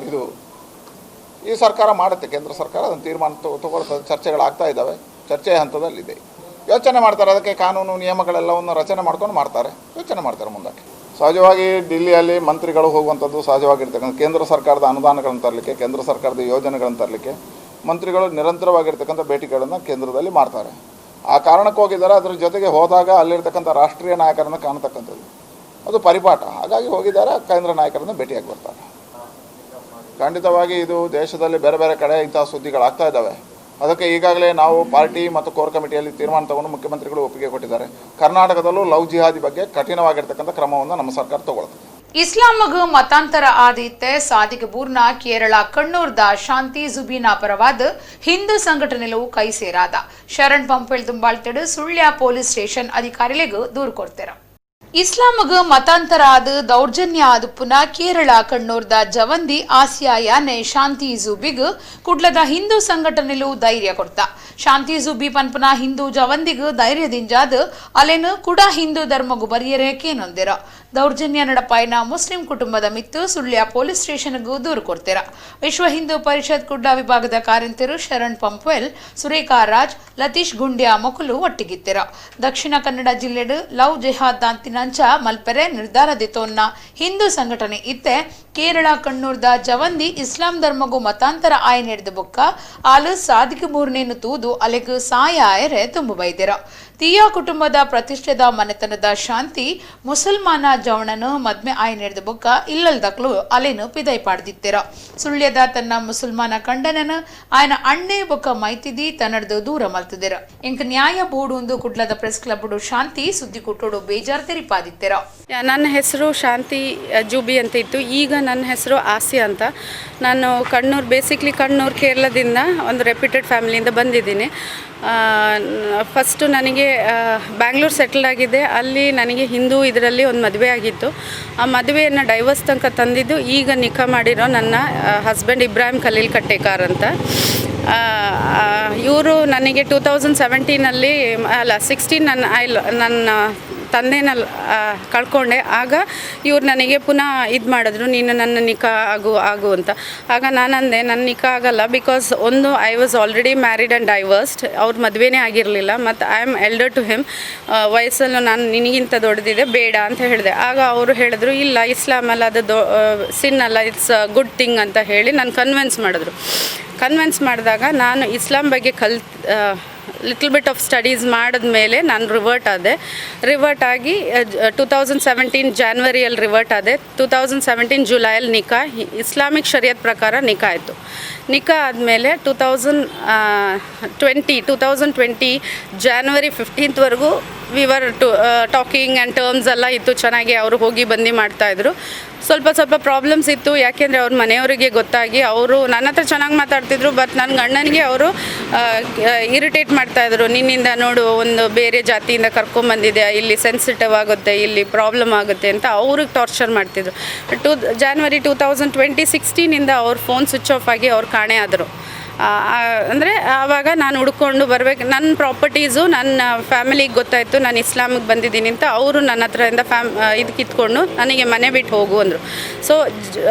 ಇದು ಈ ಸರ್ಕಾರ ಮಾಡುತ್ತೆ. ಕೇಂದ್ರ ಸರ್ಕಾರ ಅದನ್ನು ತೀರ್ಮಾನ ತಗೊಳ್ತದೆ. ಚರ್ಚೆಗಳಾಗ್ತಾ ಇದ್ದಾವೆ, ಚರ್ಚೆಯ ಹಂತದಲ್ಲಿದೆ. ಯೋಚನೆ ಮಾಡ್ತಾರೆ, ಅದಕ್ಕೆ ಕಾನೂನು ನಿಯಮಗಳೆಲ್ಲವನ್ನು ರಚನೆ ಮಾಡ್ಕೊಂಡು ಮಾಡ್ತಾರೆ, ಯೋಚನೆ ಮಾಡ್ತಾರೆ ಮುಂದಕ್ಕೆ. ಸಹಜವಾಗಿ ఢిಲ್ಲಿಯಲ್ಲಿ ಮಂತ್ರಿಗಳು ಹೋಗುವಂಥದ್ದು ಸಹಜವಾಗಿರ್ತಕ್ಕಂಥ ಕೇಂದ್ರ ಸರ್ಕಾರದ ಅನುದಾನಗಳನ್ನು ತರಲಿಕ್ಕೆ, ಕೇಂದ್ರ ಸರ್ಕಾರದ ಯೋಜನೆಗಳನ್ನು ತರಲಿಕ್ಕೆ ಮಂತ್ರಿಗಳು ನಿರಂತರವಾಗಿರ್ತಕ್ಕಂಥ ಭೇಟಿಗಳನ್ನು ಕೇಂದ್ರದಲ್ಲಿ ಮಾಡ್ತಾರೆ. ಆ ಕಾರಣಕ್ಕೆ ಹೋಗಿದ್ದಾರೆ. ಅದ್ರ ಜೊತೆಗೆ ಹೋದಾಗ ಅಲ್ಲಿರ್ತಕ್ಕಂಥ ರಾಷ್ಟ್ರೀಯ ನಾಯಕರನ್ನು ಕಾಣತಕ್ಕಂಥದ್ದು ಅದು ಪರಿಪಾಠ. ಹಾಗಾಗಿ ಹೋಗಿದ್ದಾರೆ, ಕೇಂದ್ರ ನಾಯಕರನ್ನು ಭೇಟಿಯಾಗಿ ಬರ್ತಾರೆ. ಖಂಡಿತವಾಗಿ ಇದು ದೇಶದಲ್ಲಿ ಬೇರೆ ಬೇರೆ ಕಡೆ ಇಂಥ ಸುದ್ದಿಗಳಾಗ್ತಾ ಇದ್ದಾವೆ. ಅದಕ್ಕೆ ಈಗಾಗಲೇ ನಾವು ಪಾರ್ಟಿ ಮತ್ತು ಕೋರ್ ಕಮಿಟಿಯಲ್ಲಿ ತೀರ್ಮಾನ ತಗೊಂಡು ಮುಖ್ಯಮಂತ್ರಿಗಳು ಒಪ್ಪಿಗೆ ಕೊಟ್ಟಿದ್ದಾರೆ. ಕರ್ನಾಟಕದಲ್ಲೂ ಲವ್ ಜಿಹಾದಿ ಬಗ್ಗೆ ಕಠಿಣವಾಗಿರ್ತಕ್ಕಂಥ ಕ್ರಮವನ್ನು ನಮ್ಮ ಸರ್ಕಾರ ತಗೊಳ್ತದೆ. ಇಸ್ಲಾಮಗ್ ಮತಾಂತರ ಆದಿತ್ತೆ ಸಾದಿಗೆ ಬೂರ್ನ ಕೇರಳ ಕಣ್ಣೂರ್ದ ಶಾಂತಿ ಜುಬೀನ ಪರವಾದ ಹಿಂದೂ ಸಂಘಟನೆಲು ಕೈ ಸೇರಾದ ಶರಣ್ ಪಂಪೇಳ್ ದುಂಬಾಳ್ತೆಡು ಸುಳ್ಯ ಪೊಲೀಸ್ ಸ್ಟೇಷನ್ ಅಧಿಕಾರಿಗಳಿಗೂ ದೂರು ಕೊಡ್ತಾರ. ಇಸ್ಲಾಮಗ್ ಮತಾಂತರ ಆದ ದೌರ್ಜನ್ಯ ಆದುಪ್ಪುನ ಕೇರಳ ಕಣ್ಣೂರ್ದ ಜವಂದಿ ಆಸಿಯಾ ಯಾನೆ ಶಾಂತಿ ಜೂಬಿಗ್ ಕುಡ್ಲದ ಹಿಂದೂ ಸಂಘಟನೆಲು ಧೈರ್ಯ ಕೊಡ್ತ ಶಾಂತಿ ಜೂಬಿ ಪನ್ಪುನ ಹಿಂದೂ ಜವಂದಿಗ್ ಧೈರ್ಯದಿಂಜಾದ ಅಲೆನು ಕುಡ ಹಿಂದೂ ಧರ್ಮಗು ಬರಿಯರೇಕೇನೊಂದಿರ ದೌರ್ಜನ್ಯ ನಡಪಾಯಿನ ಮುಸ್ಲಿಂ ಕುಟುಂಬದ ಮಿತ್ತು ಸುಳ್ಯ ಪೊಲೀಸ್ ಸ್ಟೇಷನ್ಗೂ ದೂರು ಕೊಡ್ತೀರ. ವಿಶ್ವ ಹಿಂದೂ ಪರಿಷತ್ ಕುಡ್ಲ ವಿಭಾಗದ ಕಾರ್ಯಂತರು ಶರಣ್ ಪಂಪ್ವೆಲ್, ಸುರೇಖಾ ರಾಜ್, ಲತೀಶ್ ಗುಂಡ್ಯಾ ಮೊಕಲು ಒಟ್ಟಿಗಿತ್ತಿರ. ದಕ್ಷಿಣ ಕನ್ನಡ ಜಿಲ್ಲೆಡು ಲವ್ ಜಿಹಾದ್ ದಾಂತಿನಂಚ ಮಲ್ಪೆರೆ ನಿರ್ಧಾರದಿತೋನ್ನ ಹಿಂದೂ ಸಂಘಟನೆ ಇತ್ತೆ ಕೇರಳ ಕಣ್ಣೂರ್ದ ಜವಂದಿ ಇಸ್ಲಾಂ ಧರ್ಮಗೂ ಮತಾಂತರ ಆಯ ನಡೆದ ಬೊಕ್ಕ ಆಲು ಸಾದಿಗೆ ಮೂರನೇನು ತೂದು ಅಲೆಗೂ ಸಾಯ ಆಯರೆ ತುಂಬು ಬೈದಿರ. ತಿಯಾ ಕುಟುಂಬದ ಪ್ರತಿಷ್ಠೆದ ಮನೆತನದ ಶಾಂತಿ ಮುಸಲ್ಮಾನ ಜವಣನು ಮದ್ಮೆ ಆಯ ನಡೆದ ಬೊಕ್ಕ ಇಲ್ಲಲ್ದಕ್ಲು ಅಲೆನು ಪಿದೈ ಪಾಡ್ದಿತ್ತಿರ. ಸುಳ್ಯದ ತನ್ನ ಮುಸಲ್ಮಾನ ಕಂಡನನು ಆಯನ ಅಣ್ಣೆ ಬೊಕ್ಕ ಮೈತಿದಿ ತನ್ನಡ್ದು ದೂರ ಮಲ್ತಿದಿರ. ಇಂಕ ನ್ಯಾಯ ಬೋಡುಂದು ಕುಡ್ಲದ ಪ್ರೆಸ್ ಕ್ಲಬ್ ಶಾಂತಿ ಸುದ್ದಿ ಕುಟ್ಟೋಡು ಬೇಜಾರ್ ತೆರಿಪಾದಿತ್ತಿರ. ನನ್ನ ಹೆಸರು ಶಾಂತಿ ಜೂಬಿ ಅಂತ ಇತ್ತು. ಈಗ ನನ್ನ ಹೆಸರು ಆಸಿಯಾ ಅಂತ. ನಾನು ಕಣ್ಣೂರು, ಬೇಸಿಕ್ಲಿ ಕಣ್ಣೂರು ಕೇರಳದಿಂದ ಒಂದು ರೆಪ್ಯೂಟೆಡ್ ಫ್ಯಾಮಿಲಿಯಿಂದ ಬಂದಿದ್ದೀನಿ. ಫಸ್ಟು ನನಗೆ ಬ್ಯಾಂಗ್ಳೂರು ಸೆಟಲ್ ಆಗಿದೆ. ಅಲ್ಲಿ ನನಗೆ ಹಿಂದೂ ಇದರಲ್ಲಿ ಒಂದು ಮದುವೆ ಆಗಿತ್ತು. ಆ ಮದುವೆಯನ್ನು ಡೈವರ್ಸ್ ತನಕ ತಂದಿದ್ದು ಈಗ ನಿಖಾ ಮಾಡಿರೋ ನನ್ನ ಹಸ್ಬೆಂಡ್ ಇಬ್ರಾಹಿಂ ಖಲೀಲ್ ಕಟ್ಟೇಕಾರ್ ಅಂತ. ಇವರು ನನಗೆ 2017 16 ನನ್ನ ತಂದೆನ ಕಳ್ಕೊಂಡೆ. ಆಗ ಇವ್ರು ನನಗೆ ಪುನಃ ಇದು ಮಾಡಿದ್ರು, ನೀನು ನನ್ನ ನಿಕಾ ಆಗು ಅಂತ. ಆಗ ನಾನಂದೆ ನನ್ನ ನಿಕಾ ಆಗಲ್ಲ, ಬಿಕಾಸ್ ಒಂದು I was already married and divorced, ಅವ್ರ ಮದುವೆನೇ ಆಗಿರಲಿಲ್ಲ, ಮತ್ತು I am elder to him, ವಯಸ್ಸಲ್ಲೂ ನಾನು ನಿನಗಿಂತ ದೊಡ್ಡದಿದೆ, ಬೇಡ ಅಂತ ಹೇಳಿದೆ. ಆಗ ಅವರು ಹೇಳಿದ್ರು ಇಲ್ಲ, ಇಸ್ಲಾಮಲ್ಲ ಅದು ಸಿನ್ ಅಲ್ಲ, ಇಟ್ಸ್ ಗುಡ್ ಥಿಂಗ್ ಅಂತ ಹೇಳಿ ನಾನು ಕನ್ವಿನ್ಸ್ ಮಾಡಿದಾಗ ನಾನು ಇಸ್ಲಾಂ ಬಗ್ಗೆ ಲಿಟ್ಲ್ ಬಿಟ್ ಆಫ್ ಸ್ಟಡೀಸ್ ಮಾಡಿದ್ಮೇಲೆ ನಾನು ರಿವರ್ಟ್ ಆಗಿ 2017 ಜಾನ್ವರಿಯಲ್ಲಿ ರಿವರ್ಟ್ ಆದೆ. 2017 ಜುಲೈಯಲ್ಲಿ ನಿಕಾ, ಇಸ್ಲಾಮಿಕ್ ಶರಿಯತ್ ಪ್ರಕಾರ ನಿಕಾ ಆಯಿತು. ನಿಕಾ ಆದಮೇಲೆ 2020 January 15th we were talking and terms ಎಲ್ಲ ಇತ್ತು, ಚೆನ್ನಾಗಿ ಅವರು ಹೋಗಿ ಬಂದು ಮಾಡ್ತಾಯಿದ್ರು. ಸ್ವಲ್ಪ ಪ್ರಾಬ್ಲಮ್ಸ್ ಇತ್ತು, ಯಾಕೆಂದರೆ ಅವ್ರ ಮನೆಯವರಿಗೆ ಗೊತ್ತಾಗಿ ಅವರು ನನ್ನ ಹತ್ರ ಚೆನ್ನಾಗಿ ಮಾತಾಡ್ತಿದ್ರು, ಬಟ್ ನನ್ನ ಗಂಡನಿಗೆ ಅವರು ಇರಿಟೇಟ್ ಮಾಡ್ತಾಯಿದ್ರು. ನಿನ್ನಿಂದ ನೋಡು ಒಂದು ಬೇರೆ ಜಾತಿಯಿಂದ ಕರ್ಕೊಂಬಂದಿದೆ, ಇಲ್ಲಿ ಸೆನ್ಸಿಟಿವ್ ಆಗುತ್ತೆ, ಇಲ್ಲಿ ಪ್ರಾಬ್ಲಮ್ ಆಗುತ್ತೆ ಅಂತ ಅವ್ರಿಗೆ ಟಾರ್ಚರ್ ಮಾಡ್ತಿದ್ರು. ಜಾನ್ವರಿ 2016 ಅವ್ರ ಫೋನ್ ಸ್ವಿಚ್ ಆಫ್ ಆಗಿ ಅವ್ರು ಕಾಣೆ ಆದರು. ಅಂದರೆ ಆವಾಗ ನಾನು ಹುಡ್ಕೊಂಡು ಬರಬೇಕು, ನನ್ನ ಪ್ರಾಪರ್ಟೀಸು ನನ್ನ ಫ್ಯಾಮಿಲಿಗೆ ಗೊತ್ತಾಯಿತು ನಾನು ಇಸ್ಲಾಮಿಗೆ ಬಂದಿದ್ದೀನಿ ಅಂತ. ಅವರು ನನ್ನ ಹತ್ರದಿಂದ ಇದು ಕಿತ್ಕೊಂಡು ನನಗೆ ಮನೆ ಬಿಟ್ಟು ಹೋಗು ಅಂದರು. ಸೊ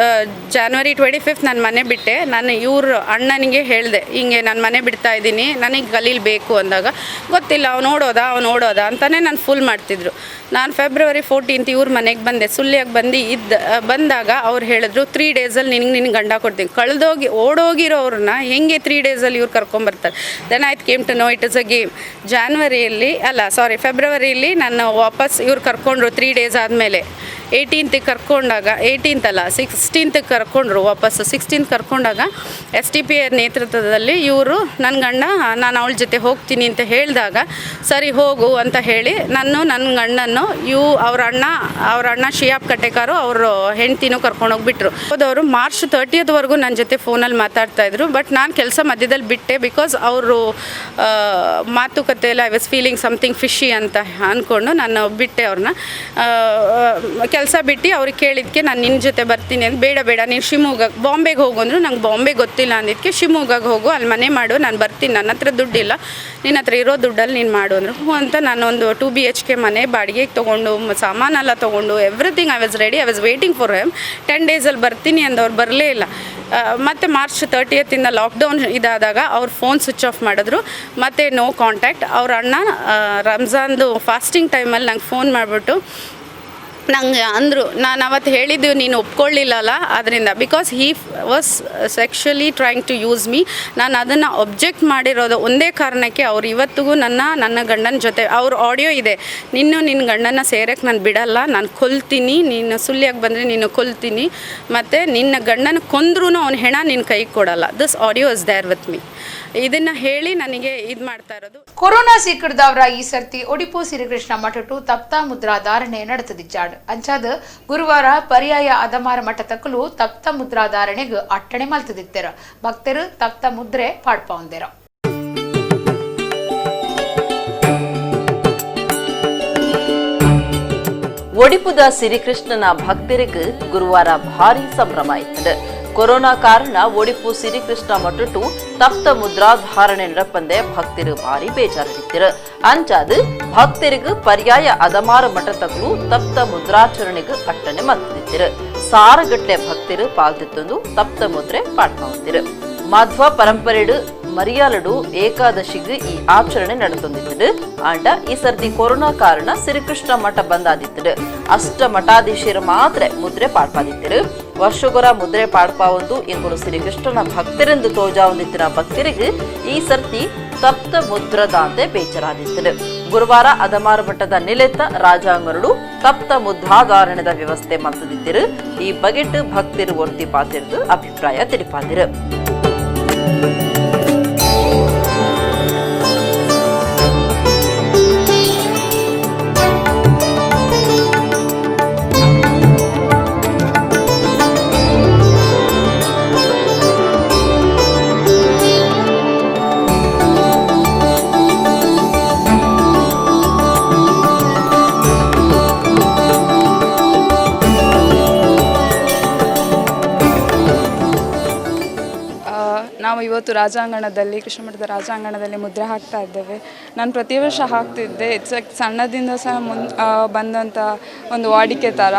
ಜಾನ್ವರಿ 25 ನಾನು ಮನೆ ಬಿಟ್ಟೆ. ನಾನು ಇವ್ರ ಅಣ್ಣನಿಗೆ ಹೇಳಿದೆ, ಹಿಂಗೆ ನಾನು ಮನೆ ಬಿಡ್ತಾ ಇದ್ದೀನಿ, ನನಗೆ ಕಲೀಲ್ ಬೇಕು ಅಂದಾಗ, ಗೊತ್ತಿಲ್ಲ ಅವ್ನು ಓಡೋದ ಅಂತಲೇ ನಾನು ಫುಲ್ ಮಾಡ್ತಿದ್ರು. ನಾನು ಫೆಬ್ರವರಿ 14 ಇವ್ರ ಮನೆಗೆ ಬಂದೆ, ಸುಳ್ಳಿಯಾಗಿ ಬಂದಾಗ ಅವ್ರು ಹೇಳಿದ್ರು 3 ಡೇಸಲ್ಲಿ ನಿನಗೆ ಗಂಡ ಕೊಡ್ತೀನಿ. ಓಡೋಗಿರೋರನ್ನ ಹೆಂಗೆ 3 ಡೇಸಲ್ಲಿ ಇವ್ರು ಕರ್ಕೊಂಬರ್ತಾರೆ. Then I came to know it is a game. ಫೆಬ್ರವರಿಯಲ್ಲಿ ನಾನು ವಾಪಸ್ ಇವ್ರು ಕರ್ಕೊಂಡ್ರು 3 ಡೇಸ್ ಆದಮೇಲೆ. 18th ಕರ್ಕೊಂಡಾಗ 16th ಕರ್ಕೊಂಡ್ರು ವಾಪಸ್. 16th ಕರ್ಕೊಂಡಾಗ STP ನೇತೃತ್ವದಲ್ಲಿ ಇವರು ನನ್ನ ಗಂಡ ನಾನು ಅವಳ ಜೊತೆ ಹೋಗ್ತೀನಿ ಅಂತ ಹೇಳಿದಾಗ ಸರಿ ಹೋಗು ಅಂತ ಹೇಳಿ ನನ್ನ ಗಂಡನ್ನು ಅವ್ರ ಅಣ್ಣ ಶಿಯಾಬ್ ಕಟ್ಟೆಕಾರು ಅವ್ರ ಹೆಂಡ್ತಿನೂ ಕರ್ಕೊಂಡೋಗ್ಬಿಟ್ರು. ಹೋದವರು ಮಾರ್ಚ್ 30th ನನ್ನ ಜೊತೆ ಫೋನಲ್ಲಿ ಮಾತಾಡ್ತಾಯಿದ್ರು. ಬಟ್ ನಾನು ಕೆಲಸ ಮಧ್ಯದಲ್ಲಿ ಬಿಟ್ಟೆ, ಬಿಕಾಸ್ ಅವರು ಮಾತುಕತೆಯಲ್ಲಿ I was feeling something fishy ಅಂತ ಅಂದ್ಕೊಂಡು ನಾನು ಬಿಟ್ಟೆ ಅವ್ರನ್ನ. ಕೆಲಸ ಬಿಟ್ಟು ಅವ್ರಿಗೆ ಕೇಳಿದ್ದಕ್ಕೆ ನಾನು ನಿನ್ನ ಜೊತೆ ಬರ್ತೀನಿ ಅಂತ. ಬೇಡ ನೀನು ಶಿವಮೊಗ್ಗಕ್ಕೆ ಬಾಂಬೆಗೆ ಹೋಗು ಅಂದರು. ನಂಗೆ ಬಾಂಬೆ ಗೊತ್ತಿಲ್ಲ ಅಂದಿದ್ದಕ್ಕೆ ಶಿವಮೊಗ್ಗಗೆ ಹೋಗು, ಅಲ್ಲಿ ಮನೆ ಮಾಡು, ನಾನು ಬರ್ತೀನಿ, ನನ್ನ ಹತ್ರ ದುಡ್ಡಿಲ್ಲ, ನಿನ್ನ ಹತ್ರ ಇರೋ ದುಡ್ಡಲ್ಲಿ ನೀನು ಮಾಡು ಅಂದರು. ಹ್ಞೂ ಅಂತ ನಾನೊಂದು 2 BHK ಮನೆ ಬಾಡಿಗೆಗೆ ತೊಗೊಂಡು ಸಾಮಾನೆಲ್ಲ ತೊಗೊಂಡು everything I was ready. I was waiting for him. 10 ಡೇಸಲ್ಲಿ ಬರ್ತೀನಿ ಅಂದವ್ರು ಬರಲೇ ಇಲ್ಲ. ಮತ್ತು ಮಾರ್ಚ್ 30th ಲಾಕ್ಡೌನ್ ಇದಾದಾಗ ಅವ್ರ ಫೋನ್ ಸ್ವಿಚ್ ಆಫ್ ಮಾಡಿದ್ರು, ಮತ್ತು ನೋ ಕಾಂಟ್ಯಾಕ್ಟ್. ಅವ್ರ ಅಣ್ಣ ರಂಜಾನ್ದು ಫಾಸ್ಟಿಂಗ್ ಟೈಮಲ್ಲಿ ನಂಗೆ ಫೋನ್ ಮಾಡಿಬಿಟ್ಟು ನಂಗೆ ಅಂದರು, ನಾನು ಅವತ್ತು ಹೇಳಿದ್ದು ನೀನು ಒಪ್ಕೊಳ್ಳಿಲ್ಲಲ್ಲ ಅದರಿಂದ, because he was sexually trying to use me. ನಾನು ಅದನ್ನು ಒಬ್ಜೆಕ್ಟ್ ಮಾಡಿರೋದು ಒಂದೇ ಕಾರಣಕ್ಕೆ. ಅವ್ರು ಇವತ್ತಿಗೂ ನನ್ನ ಗಂಡನ ಜೊತೆ ಅವ್ರ ಆಡಿಯೋ ಇದೆ, ನಿನ್ನ ಗಂಡನ ಸೇರಕ್ಕೆ ನಾನು ಬಿಡಲ್ಲ, ನಾನು ಕೊಲ್ತೀನಿ, ನೀನು ಸುಳ್ಳಿಯಾಗಿ ಬಂದರೆ ನೀನು ಕೊಲ್ತೀನಿ, ಮತ್ತು ನಿನ್ನ ಗಂಡನ ಕೊಂದ್ರೂ ಅವ್ನ ಹೆಣ ನಿನ್ನ ಕೈಗೆ ಕೊಡಲ್ಲ. This audio is there with me. ಇದನ್ನ ಹೇಳಿ ನನಗೆ ಇದು ಮಾಡ್ತಾ ಇರೋದು. ಕೊರೋನಾ ಸಿಕ್ಕಿಡ್ದವರ ಈ ಸರ್ತಿ ಒಡಿಪು ಶ್ರೀಕೃಷ್ಣ ಮಠಟು ತಪ್ತ ಮುದ್ರಾ ಧಾರಣೆ ನಡೆತದಿಚ್ಚಾಡ್ ಅಂಚಾದ ಗುರುವಾರ ಪರ್ಯಾಯ ಅದಮಾರ ಮಠ ತಕ್ಕಲು ತಪ್ತ ಮುದ್ರಾ ಧಾರಣೆಗೆ ಅಟ್ಟಣೆ ಮಲ್ತದಿತ್ತೆರ. ಭಕ್ತರು ತಪ್ತ ಮುದ್ರೆ ಪಾಡ್ಪೊಂದೆರ. ಒಡಿಪುದ ಶ್ರೀಕೃಷ್ಣನ ಭಕ್ತರಿಗೆ ಗುರುವಾರ ಭಾರಿ ಸಂಭ್ರಮ ಇತ್ತು. ಕೊರೋನಾ ಕಾರಣ ಒಡಿಪು ಶ್ರೀಕೃಷ್ಣ ಮಠಟು ತಪ್ತ ಮುದ್ರಾ ಧಾರಣೆ ನಡಪಂದೆ ಭಕ್ತರು ಭಾರಿ ಬೇಜಾರಿದ್ದರು. ಅಂಚಾದ ಭಕ್ತರಿಗೆ ಪರ್ಯಾಯ ಅದಮಾರ ಮಠ ತಕ್ಕಲು ತಪ್ತ ಮುದ್ರಾಚರಣೆಗೆ ಅಟ್ಟಣೆ ಮತ್ತಿದ್ದರು. ಸಾರಗಟ್ಲೆ ಭಕ್ತರು ಪಾಲ್ದಿತ್ತೊಂದು ತಪ್ತ ಮುದ್ರೆ ಪಾಡ್ಕೊಂಡಿರು. ಮಧ್ವ ಪರಂಪರೆಡು ಮರಿಯಾಲಡು ಏಕಾದಶಿಗೆ ಈ ಆಚರಣೆ ನಡೆದೊಂದಿತ್ತು. ಆಂಡ ಈ ಸರ್ತಿ ಕೊರೋನಾ ಕಾರಣ ಶ್ರೀಕೃಷ್ಣ ಮಠ ಬಂದಾದಿತ್ತು. ಅಷ್ಟ ಮಠಾಧೀಶರು ಮಾತ್ರ ಮುದ್ರೆ ಪಾಡ್ಪಾದಿತ್ತರು. ವರ್ಷಗೊರ ಮುದ್ರೆ ಪಾಡ್ಪಾವೊಂದು ಎಂಬುದು ಶ್ರೀಕೃಷ್ಣನ ಭಕ್ತರೆಂದು ತೋಜಾವೊಂದಿತ್ತಿನ ಭಕ್ತರಿಗೆ ಈ ಸರ್ತಿ ತಪ್ತ ಮುದ್ರದಾಂತೆ ಬೇಜಾರಾದಿತ್ತು. ಗುರುವಾರ ಅದಮಾರ ಮಠದ ನಿಲೆತ್ತ ರಾಜಾಂಗರುಡು ತಪ್ತ ಮುದ್ರಾಧಾರಣದ ವ್ಯವಸ್ಥೆ ಮತ್ತದಿದ್ದರು. ಈ ಬಗೆಟ್ ಭಕ್ತರು ಒರ್ತಿ ಪಾತಿರ್ದು ಅಭಿಪ್ರಾಯ ತಿಳಿಪಾದಿರು. ನಾವು ಇವತ್ತು ರಾಜಾಂಗಣದಲ್ಲಿ ಕೃಷ್ಣಮಠದ ರಾಜಾಂಗಣದಲ್ಲಿ ಮುದ್ರೆ ಹಾಕ್ತಾ ಇದ್ದೇವೆ. ನಾನು ಪ್ರತಿ ವರ್ಷ ಹಾಕ್ತಿದ್ದೆ. ಸಣ್ಣದಿಂದ ಸಹ ಬಂದಂಥ ಒಂದು ವಾಡಿಕೆ ಥರ.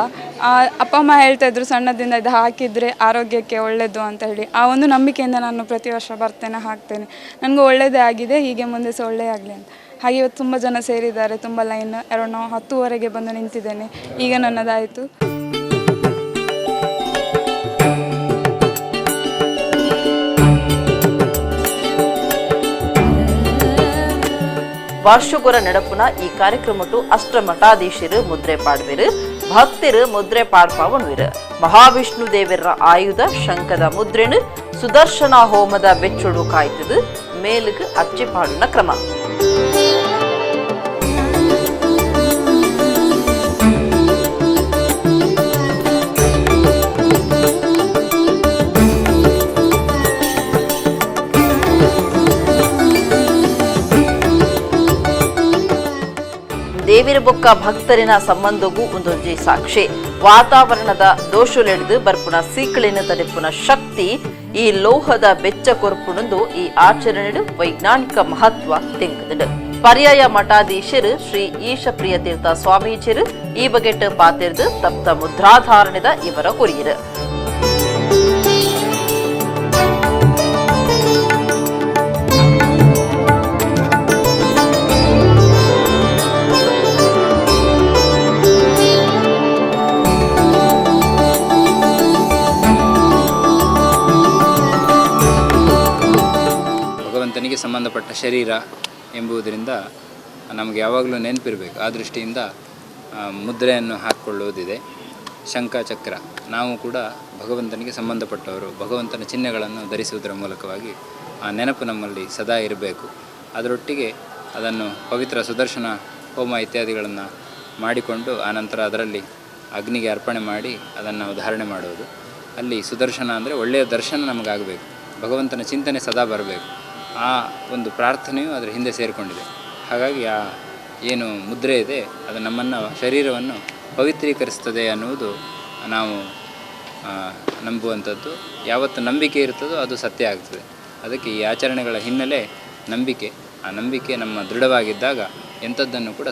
ಅಪ್ಪ ಅಮ್ಮ ಹೇಳ್ತಾ ಇದ್ರು ಸಣ್ಣದಿಂದ ಇದು ಹಾಕಿದರೆ ಆರೋಗ್ಯಕ್ಕೆ ಒಳ್ಳೆಯದು ಅಂತ ಹೇಳಿ. ಆ ಒಂದು ನಂಬಿಕೆಯಿಂದ ನಾನು ಪ್ರತಿ ವರ್ಷ ಬರ್ತೇನೆ, ಹಾಕ್ತೇನೆ. ನನಗೂ ಒಳ್ಳೆಯದೇ ಆಗಿದೆ, ಹೀಗೆ ಮುಂದೆ ಸಹ ಒಳ್ಳೆಯದಾಗಲಿ ಅಂತ. ಹಾಗೆ ಇವತ್ತು ತುಂಬ ಜನ ಸೇರಿದ್ದಾರೆ, ತುಂಬ ಲೈನ್. ಅರೌಂಡ್ 10ವರೆಗೆ ಬಂದು ನಿಂತಿದ್ದೇನೆ, ಈಗ ನನ್ನದಾಯಿತು. ವರ್ಷಗೊರ ನಡಪುನ ಈ ಕಾರ್ಯಕ್ರಮಟು ಅಷ್ಟ ಮಠಾಧೀಶರು ಮುದ್ರೆ ಪಾಡ್ವೆರು, ಭಕ್ತರು ಮುದ್ರೆ ಪಾಡ್ಪಾವಣುವಿರು. ಮಹಾವಿಷ್ಣು ದೇವರ ಆಯುಧ ಶಂಕದ ಮುದ್ರೆನು ಸುದರ್ಶನ ಹೋಮದ ಬೆಚ್ಚುಡು ಕಾಯ್ತದು ಮೇಲುಗು ಅಚ್ಚಿ ಪಾಡುನ ಕ್ರಮ. ದೇವಿರ ಬೊಕ್ಕ ಭಕ್ತರಿನ ಸಂಬಂಧಗೂ ಒಂದೊಂಜಿ ಸಾಕ್ಷಿ. ವಾತಾವರಣದ ದೋಷುಲೆಡ್ದು ಬರ್ಪುನ ಸೀಕಳಿನ ತಡೆಪುನ ಶಕ್ತಿ ಈ ಲೋಹದ ಬೆಚ್ಚ ಕೊರ್ಪುಣಂದು ಈ ಆಚರಣೆಡು ವೈಜ್ಞಾನಿಕ ಮಹತ್ವ ತೆಂಕುದು. ಪರ್ಯಾಯ ಮಠಾಧೀಶರು ಶ್ರೀ ಈಶಪ್ರಿಯ ತೀರ್ಥ ಸ್ವಾಮೀಜಿರು ಈ ಬಗೆಟ್ ಪಾತಿರ್ದು ತಪ್ತ ಮುದ್ರಾಧಾರಣೆದ ಇವರ ಕೊರಿಯರು. ಭಗವಂತನಿಗೆ ಸಂಬಂಧಪಟ್ಟ ಶರೀರ ಎಂಬುದರಿಂದ ನಮಗೆ ಯಾವಾಗಲೂ ನೆನಪಿರಬೇಕು. ಆ ದೃಷ್ಟಿಯಿಂದ ಮುದ್ರೆಯನ್ನು ಹಾಕಿಕೊಳ್ಳುವುದಿದೆ. ಶಂಖ ಚಕ್ರ, ನಾವು ಕೂಡ ಭಗವಂತನಿಗೆ ಸಂಬಂಧಪಟ್ಟವರು. ಭಗವಂತನ ಚಿಹ್ನೆಗಳನ್ನು ಧರಿಸುವುದರ ಮೂಲಕವಾಗಿ ಆ ನೆನಪು ನಮ್ಮಲ್ಲಿ ಸದಾ ಇರಬೇಕು. ಅದರೊಟ್ಟಿಗೆ ಅದನ್ನು ಪವಿತ್ರ ಸುದರ್ಶನ ಹೋಮ ಇತ್ಯಾದಿಗಳನ್ನು ಮಾಡಿಕೊಂಡು ಆನಂತರ ಅದರಲ್ಲಿ ಅಗ್ನಿಗೆ ಅರ್ಪಣೆ ಮಾಡಿ ಅದನ್ನು ಧಾರಣೆ ಮಾಡುವುದು. ಅಲ್ಲಿ ಸುದರ್ಶನ ಅಂದರೆ ಒಳ್ಳೆಯ ದರ್ಶನ ನಮಗಾಗಬೇಕು, ಭಗವಂತನ ಚಿಂತನೆ ಸದಾ ಬರಬೇಕು. ಆ ಒಂದು ಪ್ರಾರ್ಥನೆಯು ಅದರ ಹಿಂದೆ ಸೇರಿಕೊಂಡಿದೆ. ಹಾಗಾಗಿ ಆ ಏನು ಮುದ್ರೆ ಇದೆ ಅದು ನಮ್ಮನ್ನು ಶರೀರವನ್ನು ಪವಿತ್ರೀಕರಿಸ್ತದೆ ಅನ್ನುವುದು ನಾವು ನಂಬುವಂಥದ್ದು. ಯಾವತ್ತು ನಂಬಿಕೆ ಇರ್ತದೋ ಅದು ಸತ್ಯ ಆಗ್ತದೆ. ಅದಕ್ಕೆ ಈ ಆಚರಣೆಗಳ ಹಿನ್ನೆಲೆ ನಂಬಿಕೆ. ಆ ನಂಬಿಕೆ ನಮ್ಮ ದೃಢವಾಗಿದ್ದಾಗ ಎಂಥದ್ದನ್ನು ಕೂಡ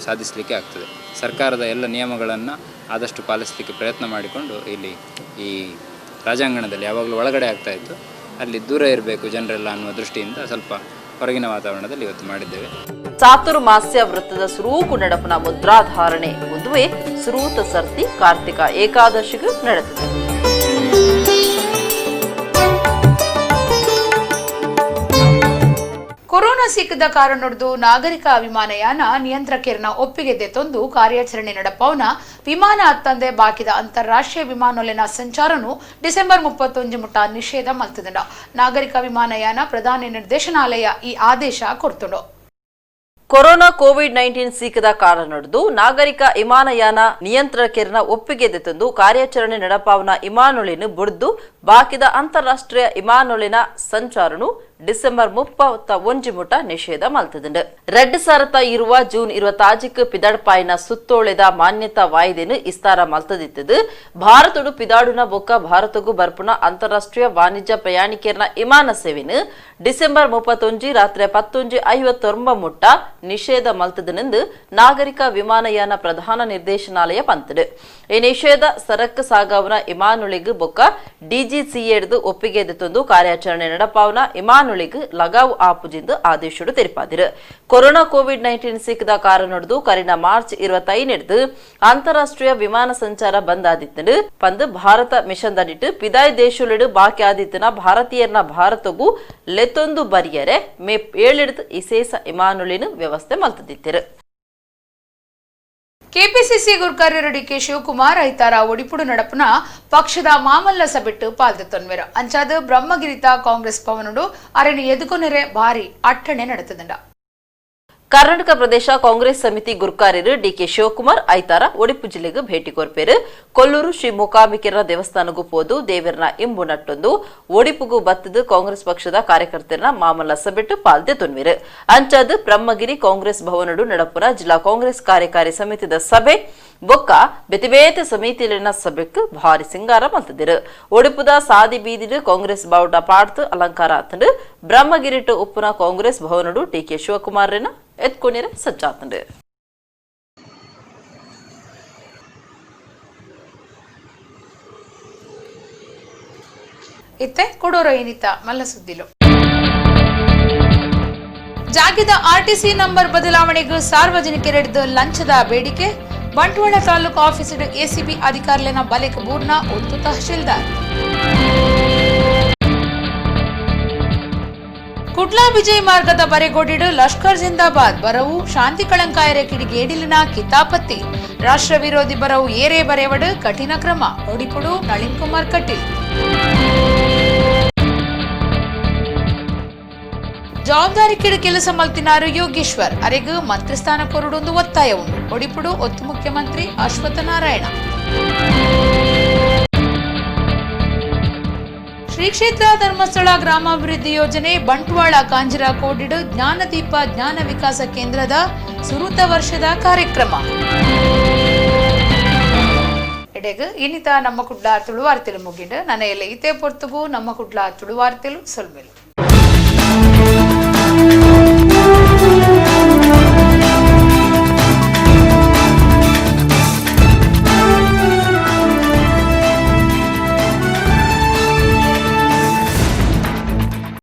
ಸಾಧಿಸಲಿಕ್ಕೆ ಆಗ್ತದೆ. ಸರ್ಕಾರದ ಎಲ್ಲ ನಿಯಮಗಳನ್ನು ಆದಷ್ಟು ಪಾಲಿಸಲಿಕ್ಕೆ ಪ್ರಯತ್ನ ಮಾಡಿಕೊಂಡು ಇಲ್ಲಿ ಈ ರಾಜಾಂಗಣದಲ್ಲಿ ಯಾವಾಗಲೂ ಒಳಗಡೆ ಆಗ್ತಾಯಿತ್ತು, ಅಲ್ಲಿ ದೂರ ಇರಬೇಕು ಜನರೆಲ್ಲ ಅನ್ನುವ ದೃಷ್ಟಿಯಿಂದ ಸ್ವಲ್ಪ ಹೊರಗಿನ ವಾತಾವರಣದಲ್ಲಿ ಇವತ್ತು ಮಾಡಿದ್ದೇವೆ. ಚಾತುರ್ಮಾಸ್ಯ ವೃತ್ತದ ಸುರೂಕು ನಡಪನ ಮುದ್ರಾಧಾರಣೆ ಒಂದುವೆ ಸುರೂತ ಸರ್ತಿ ಕಾರ್ತಿಕ ಏಕಾದಶಿಗೂ ನಡೆದಿದೆ. ಕೊರೋನಾ ಸಿಕ್ಕದ ಕಾರಣದ್ದು ನಾಗರಿಕ ವಿಮಾನಯಾನ ನಿಯಂತ್ರಕೇರ್ನ ಒಪ್ಪಿಗೆ ತಂದು ಕಾರ್ಯಾಚರಣೆ ನಡಪವನ ವಿಮಾನ ಹತ್ತಂದೆ ಬಾಕಿದ ಅಂತಾರಾಷ್ಟ್ರೀಯ ವಿಮಾನೋಲೆನ ಸಂಚಾರನು ಡಿಸೆಂಬರ್ 31 ಮುಟ ನಿಷೇಧ ಮಲ್ತದಂಡ. ನಾಗರಿಕ ವಿಮಾನಯಾನ ಪ್ರಧಾನ ನಿರ್ದೇಶನಾಲಯ ಈ ಆದೇಶ ಕೊಡ್ತುಂಡು. ಕೊರೋನಾ ಕೋವಿಡ್-19 ಸಿಕ್ಕದ ಕಾರಣದ್ದು ನಾಗರಿಕ ವಿಮಾನಯಾನ ನಿಯಂತ್ರಕೇರ್ನ ಒಪ್ಪಿಗೆ ತಂದು ಕಾರ್ಯಾಚರಣೆ ನಡಪಾವನ ವಿಮಾನೋಳಿನ ಬುಡ್ದು ಬಾಕಿದ ಅಂತಾರಾಷ್ಟ್ರೀಯ ವಿಮಾನೋಳಿನ ಸಂಚಾರನು ಡಿಸೆಂಬರ್ 31 ಮುಟ ನಿಷೇಧ ಮಲ್ತದಂಡು. ರೆಡ್ ಸರತ ಇರುವ ಜೂನ್ 20 ಪಿದಾಡ್ಪಾಯಿನ ಸುತ್ತೋಳೆದ ಮಾನ್ಯತಾ ವಾಯ್ದೆನು ಇಸ್ತಾರ ಮಲ್ತದಿತ್ತದು. ಭಾರತಡು ಪಿದಾಡುನ ಬೊಕ್ಕ ಭಾರತಗೂ ಬರ್ಪುನ ಅಂತಾರಾಷ್ಟ್ರೀಯ ವಾಣಿಜ್ಯ ಪ್ರಯಾಣಿಕೇರ್ನ ವಿಮಾನ ಸೇವೆನು ಡಿಸೆಂಬರ್ 31 ರಾತ್ರಿ 11:59 ಮುಟ್ಟ ನಿಷೇಧ ಮಲ್ತದನೆಂದು ನಾಗರಿಕ ವಿಮಾನಯಾನ ಪ್ರಧಾನ ನಿರ್ದೇಶನಾಲಯ ಪಂತಡು. ಈ ನಿಷೇಧ ಸರಕು ಸಾಗಾವನ ವಿಮಾನೊಳಿಗೂ ಬೊಕ್ಕ ಡಿಜಿಸಿಎಡ್ದು ಒಪ್ಪಿಗೆ ತಂದು ಕಾರ್ಯಾಚರಣೆ ನಡಪಾವನ ವಿಮಾನೊಳಿಗೂ ಲಗಾವು ಆಪುಜಿಂದು ಆದೇಶಡು ತೆರಿಪಾದಿರು. ಕೊರೋನಾ ಕೋವಿಡ್-19 ಸಿಕ್ಕದ ಕಾರಣದ್ದು ಕರಿನ ಮಾರ್ಚ್ 25 ಅಂತಾರಾಷ್ಟ್ರೀಯ ವಿಮಾನ ಸಂಚಾರ ಬಂದ್ ಆದಿತ್ತನು ಪಂದು ಭಾರತ ಮಿಷನ್ ದಡಿಟ್ಟು ಪಿದಾಯ್ ದೇಶುಲೆಡು ಬಾಕಿ ಆದಿತ್ತನ ಭಾರತೀಯರ್ನ ಭಾರತಗೂ ಲೆತ್ತೊಂದು ಬರಿಯರೆ ಮೇ 7 ವಿಶೇಷ ವಿಮಾನೊಳಿನ ವ್ಯವಸ್ಥೆ ಮಲ್ತದಿತ್ತಿರು. ಕೆಪಿಸಿಸಿ ಗುರ್ಕಾರ್ಯರು ಡಿಕೆ ಶಿವಕುಮಾರ್ ಐತಾರ ಒಡಿಪುಡು ನಡಪುನ ಪಕ್ಷದ ಮಾಮಲ್ಲ ಸಭೆಟ್ಟು ಪಾಲ್ದೊನ್ವೆರು ಅಂಚಾದ ಬ್ರಹ್ಮಗಿರಿತ ಕಾಂಗ್ರೆಸ್ ಭವನಡು ಅರಣ್ಯ ಎದುಕೊನೆರೆ ಭಾರಿ ಅಟ್ಟಣೆ ನಡೆತದಂಡ. ಕರ್ನಾಟಕ ಪ್ರದೇಶ ಕಾಂಗ್ರೆಸ್ ಸಮಿತಿ ಗುರುಕಾರ್ಯರು ಡಿಕೆ ಶಿವಕುಮಾರ್ ಐತಾರ ಒಡಿಪು ಜಿಲ್ಲೆಗೆ ಭೇಟಿ ಕೊರ್ಪೇರು ಕೊಲ್ಲೂರು ಶ್ರೀ ಮೂಕಾಂಬಿಕೆರ ದೇವಸ್ಥಾನಗೂ ಪೋದು ದೇವರನ ಇಂಬು ನಟ್ಟೊಂದು ಒಡಿಪುಗೂ ಬತ್ತದು ಕಾಂಗ್ರೆಸ್ ಪಕ್ಷದ ಕಾರ್ಯಕರ್ತರ ಮಾಮಲ್ಲ ಸಭೆಟ್ಟು ಪಾಲ್ದೆ ತುನ್ವಿರು ಅಂಚದು ಬ್ರಹ್ಮಗಿರಿ ಕಾಂಗ್ರೆಸ್ ಭವನಡು ನಡಪುರ ಜಿಲ್ಲಾ ಕಾಂಗ್ರೆಸ್ ಕಾರ್ಯಕಾರಿ ಸಮಿತಿದ ಸಭೆ ಬೊಕ್ಕ ಬೆತಿಬೇತೆ ಸಮಿತಿಲಿನ ಸಭೆಕ್ ಭಾರಿ ಸಿಂಗಾರ ಮಲ್ತದಿರು ಒಡಿಪುದ ಸಾದಿ ಬೀದಿಡು ಕಾಂಗ್ರೆಸ್ ಬಾವುಟ ಪಾಡ್ತು ಅಲಂಕಾರ ಆತಂಡು ಬ್ರಹ್ಮಗಿರಿಟ್ಟು ಉಪ್ಪುನ ಕಾಂಗ್ರೆಸ್ ಭವನಡು ಡಿಕೆ ಶಿವಕುಮಾರ್ನ ಎತ್ಕೊಂಡಿರ ಸಜ್ಜಾತಂಡು ಇತ್ತೆ ಕೊಡೋರ ಏನಿತ್ತ ಮಲ್ಲ ಸುದ್ದಿಲು ಜಾಗಿದ ಆರ್ಟಿಸಿ ನಂಬರ್ ಬದಲಾವಣೆಗೂ ಸಾರ್ವಜನಿಕರಿಡಿದ ಲಂಚದ ಬೇಡಿಕೆ ಬಂಟ್ವಾಳ ತಾಲೂಕು ಆಫೀಸಿಡು ಎಸಿಬಿ ಅಧಿಕಾರಿಗಳ ಬಲೆಕ್ ಬೂರ್ನ ಒತ್ತು ತಹಶೀಲ್ದಾರ್ ಕುಡ್ಲಾ ವಿಜಯ್ ಮಾರ್ಗದ ಬರೆಗೋಡಿಡು ಲಷ್ಕರ್ ಜಿಂದಾಬಾದ್ ಬರವು ಶಾಂತಿ ಕಳಂಕಾಯರ ಕಿಡಿಗೇಡಿಲಿನ ಕಿತಾಪತ್ತಿ ರಾಷ್ಟ್ರ ವಿರೋಧಿ ಬರವು ಏರೇ ಬರೆವಡು ಕಠಿಣ ಕ್ರಮ ಒಡಿಪುಡು ನಳಿನ್ ಕುಮಾರ್ ಕಟೀಲ್ ಜವಾಬ್ದಾರಿ ಕಿಡು ಕೆಲಸ ಮಲ್ತಿನಾರು ಯೋಗೇಶ್ವರ್ ಅರೆಗೂ ಮಂತ್ರಿ ಸ್ಥಾನ ಕೊರಡೊಂದು ಒತ್ತಾಯ ಉಂಟು ಒಡಿಪುಡು ಒತ್ತು ಮುಖ್ಯಮಂತ್ರಿ ಅಶ್ವತ್ಥ ನಾರಾಯಣ ಶ್ರೀ ಕ್ಷೇತ್ರ ಧರ್ಮಸ್ಥಳ ಗ್ರಾಮಾಭಿವೃದ್ಧಿ ಯೋಜನೆ ಬಂಟ್ವಾಳ ಕಾಂಜಿರ ಕೋಡಿಡು ಜ್ಞಾನದೀಪ ಜ್ಞಾನ ವಿಕಾಸ ಕೇಂದ್ರದ ಸುರುತ ವರ್ಷದ ಕಾರ್ಯಕ್ರಮ ಎಡೆಗು ಇನ್ನಿತ ನಮ್ಮ ಕುಡ್ಲ ತುಳುವಾರ್ತೆಲು ಮುಗಿಡು ನನ್ನ ಎಲ್ಲ ಇತೆ ಪೊರ್ತುಗೂ ನಮ್ಮ ಕುಡ್ಲ ತುಳುವಾರ್ತೆಲು ಸೊಲ್ಮೆಲು